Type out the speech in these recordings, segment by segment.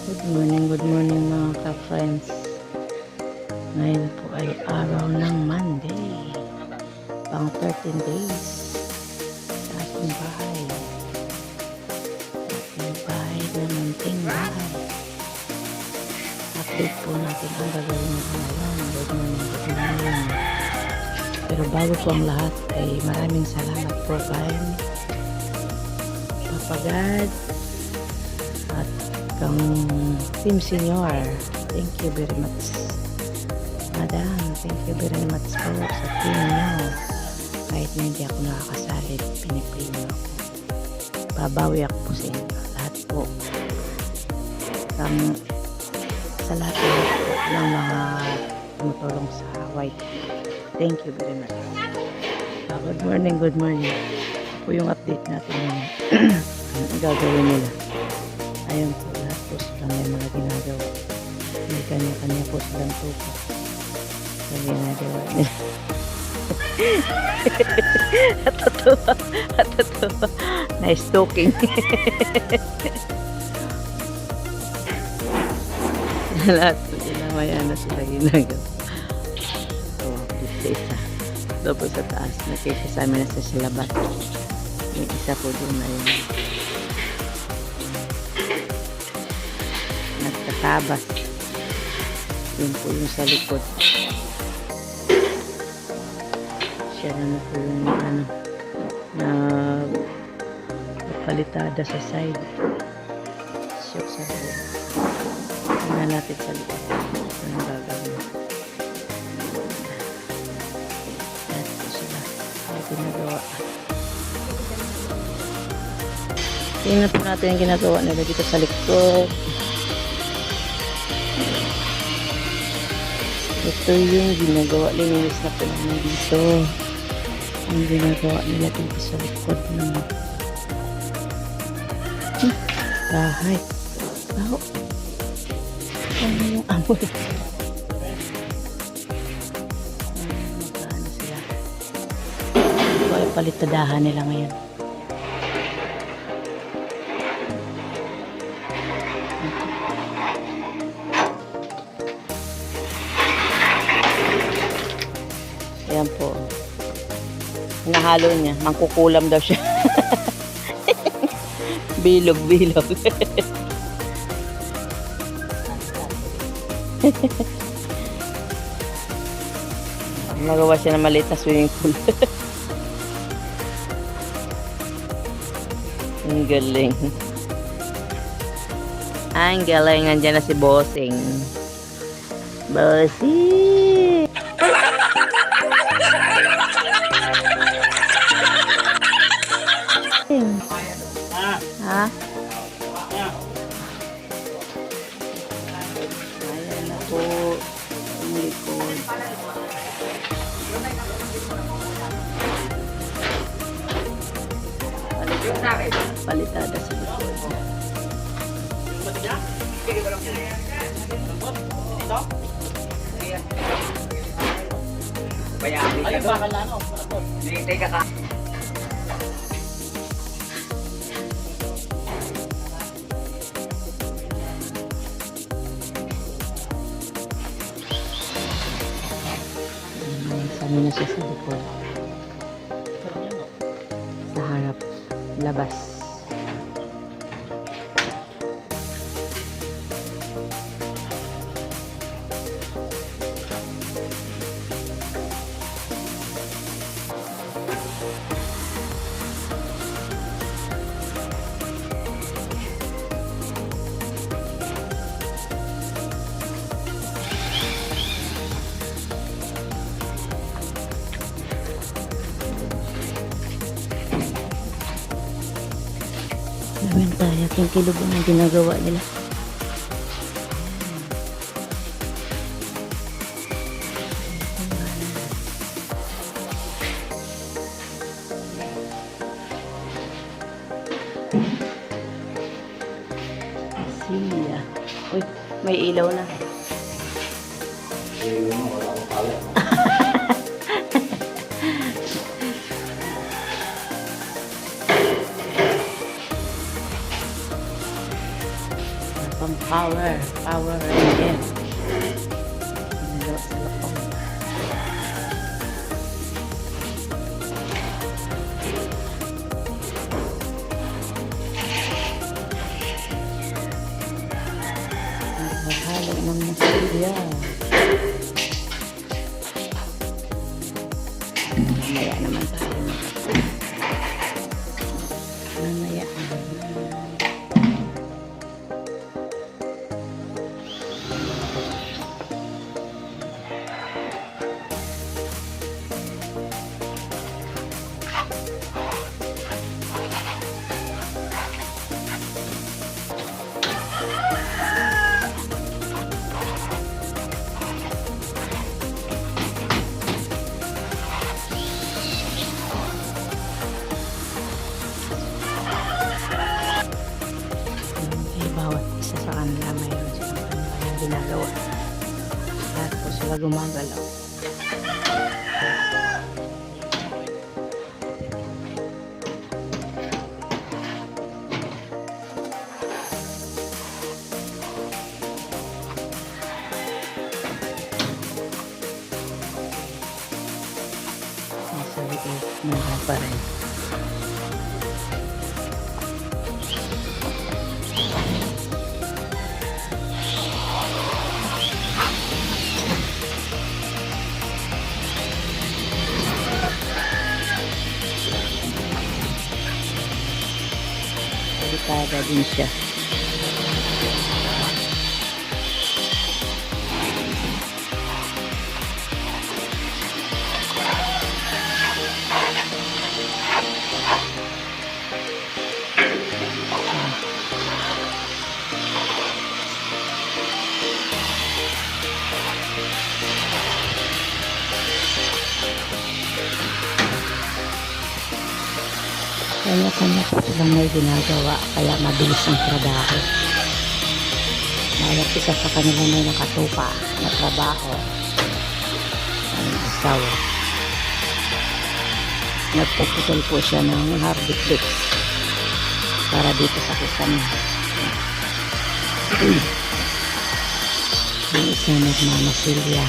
Good morning mga ka-friends. Ngayon po ay araw ng Monday. Pang 13 days sa ating bahay. Ating bahay na munting bahay. Update po natin ang gagawin natin ngayon. Good morning. Pero bago po ang lahat ay maraming salamat po kay Papa God at kang Team Senior. Thank you very much, Madam. Thank you very much po sa team nyo. Kahit na hindi ako nakakasali, pinipray nyo ako. Babawi ako po sa inyo. Lahat po. Sa lahat po ng mga tumutulong sa white. Thank you very much. Good morning, good morning. Ito po yung update natin ngayon. Ang gagawin nila. Ayun po, lahat po silang may mga ginagawa. May kanya-kanya po silang tupo sa ginagawa nila. Totoo. Nice talking. Lahat po sila may ano sila ginagawa. So, sa isa. Tapos sa taas, nakikisama na sa silabat. May isa po doon na yun. Nagtatabas. Yun po yung sa likod. Siya naman po yung ano, na palitada sa side. Shock sa likod. Tingnan natin sa likod. Ano gagawin? Yan po sila. Ay, ginagawa. Tingnan po natin yung ginagawa nila dito sa likod. Ito yung ginagawa, lininis na po namin dito. Ang ginagawa nila dito sa likod ng bahay. Baho. Ano yung amoy? Magkano sila? Ito ay palitadahan nila ngayon. Ayan po. Hinahalo niya. Mangkukulam daw siya. Bilog. Nagawa siya ng maliit na swimming pool. Ang galing. Ang galing. Nandiyan na si Bossing. Bossing! Ha? Ayan na po ang likod. Palitada sa likod. Ay, bakal na ano? Hinihintay ka ka. Kami na siya sa likod. Sa harap. Labas. Gawin tayo. Yung kilubong na ginagawa nila. Siya. Uy, may ilaw na. Pang power. Power ranger. Nalo sa lapang. Naghahalo ng masilya. Mamaya naman tayo. Mamaya naman. Bawat isa sa kanila mayroon silang kanilang ginagawa. Lahat po sila gumagalaw. Nasa liit, meron pa rin. Delikada din siya. Kanya-kanya po silang may ginagawa kaya mabilis ang trabaho. Bawat isa sa kanila may nakatupa na trabaho. Ang asawa. Nagpuputol po siya ng hardwood bricks para dito sa kisame. Yung isa nagmamasilya.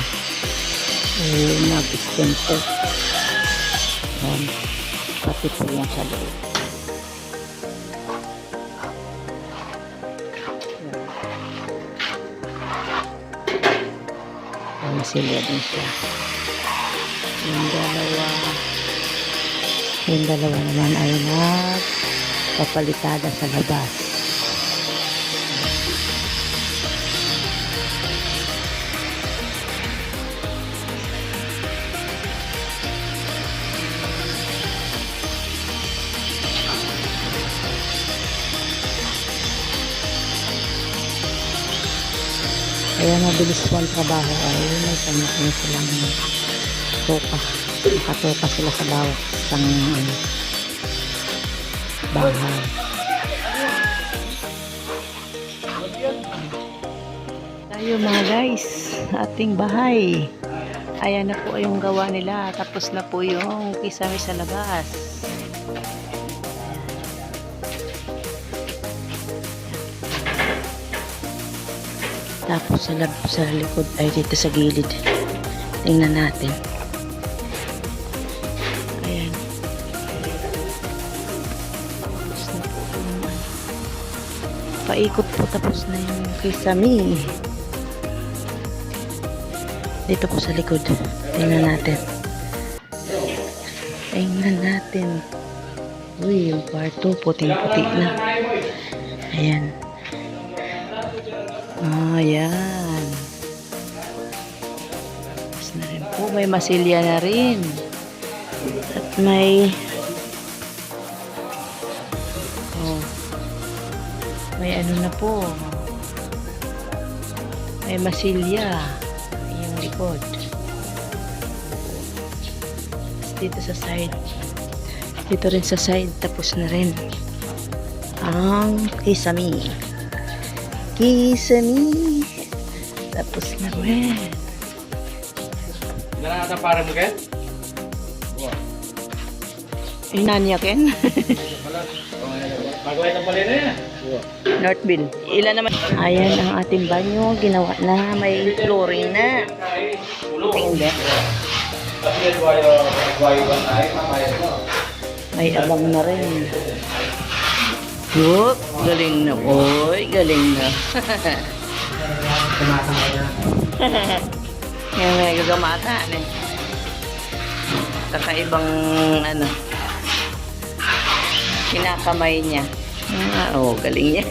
Nag-stem po. Pati po yan sa loob. Masilya din siya. Yung dalawa naman ay nagpapalitada sa labas. Kaya mabilis po ang trabaho ay may kanya-kanya silang toka. Nakatoka sila sa bawat isang bahay. Tayo mga guys, sa ating bahay. Ayan na po yung gawa nila. Tapos na po yung kisame sa labas. Tapos sa likod ay dito sa gilid. Tingnan natin. Ayan. Tapos na po yung paikot po, tapos na yung kisame. Dito po sa likod. Tingnan natin. Tingnan natin. Uy, yung kwarto puting-puti na. Ayan. Ayan. Tapos na rin po. May masilya na rin. At may may ano na po. May masilya. Yung likod. Dito sa side. Dito rin sa side. Tapos na rin ang kisame. Kisame. Tapos na rin. Hindi na natin para mo, Ken? Inanyakin. Magawa ng pala na yan. Northville. Ilan naman? Ayan ang ating banyo. Ginawa na. May flooring na. Hindi. May abang na rin. Yup, galing na. Oy, galing na. Yan may gagamatan eh. Kakaibang ano. Kinakamay niya. Galing niya.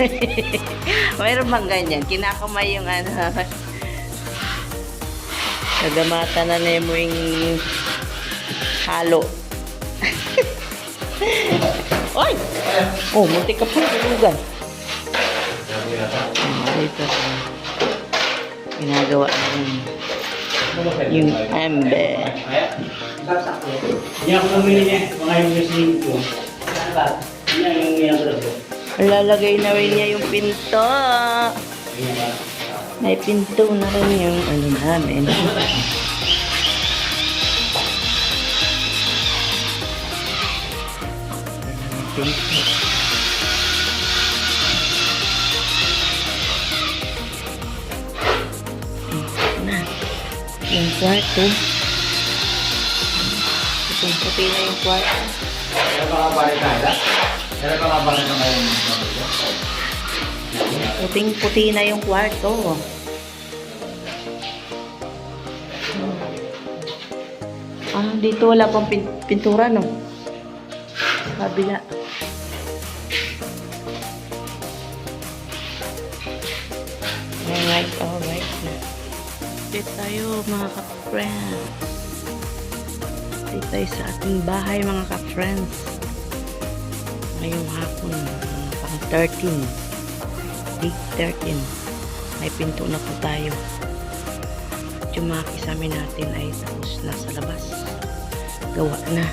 Mayroon bang ganyan? Kinakamay yung ano. Kagamata na Nemo yung halo. Oy! Oh, munti ka po. Tulugan. Ito. Ginagawa namin. Yung ambe. Hindi ako namili niya. Mga yung machine ko. Lalagay na rin niya yung pinto. May pinto na rin yung ano namin. Pinto. Na. Yung kwarto. Puting-puti na yung kwarto. Kaya mga balik na. Kaya mga balik na ngayon. Puting-puti na yung kwarto. Dito wala pang pintura, no? Sa kabila. Alright. Dito tayo, mga ka-friends. Dito tayo sa ating bahay, mga ka-friends. Ngayong hapon, pang 13. Week 13. May pinto na po tayo. Yung mga kisame natin ay tapos na sa labas. Gawa na.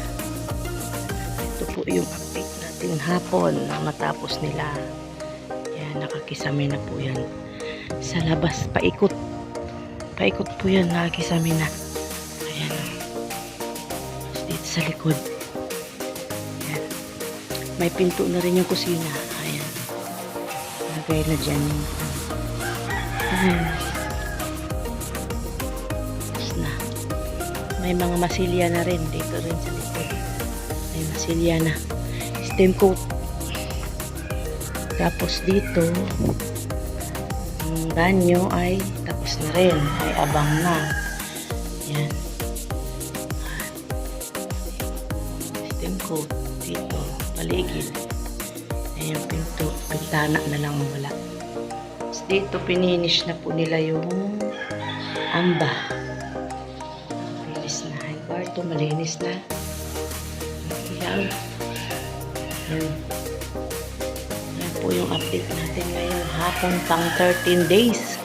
Ito po yung update natin hapon na matapos nila. Yan, nakakisame na po yan. Sa labas, paikot. Paikot po yan, nakakisame na. Ayan. Tapos dito sa likod. Ayan. May pinto na rin yung kusina. Ayan. Lagay na dyan yung ayan. Tapos na. May mga masilya na rin. Dito rin sa likod. May masilya na. Stem coat. Tapos dito, ang banyo ay tapos na rin. Ay abang na. Yan. Stem coat. Dito. Paligid. Ayan yung pinto. Pintana na lang wala. Tapos dito, pininish na po nila yung amba. Malinis na. Yung kwarto, malinis na. Yan. Yan. Yan po yung update natin ngayon. Hapon pang 13 days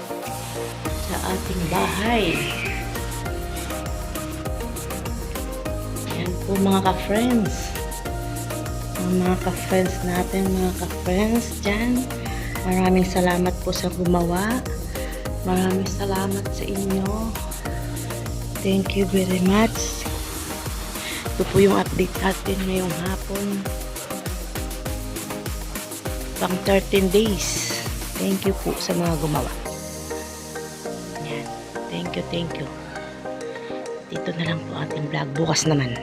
sa ating bahay. Yan po mga ka-friends. Mga ka-friends natin, mga ka-friends dyan. Maraming salamat po sa gumawa. Maraming salamat sa inyo. Thank you very much. Ito po yung update natin ngayong hapon. Pang 13 days. Thank you po sa mga gumawa. Yan. Thank you. Dito na lang po ating vlog. Bukas naman.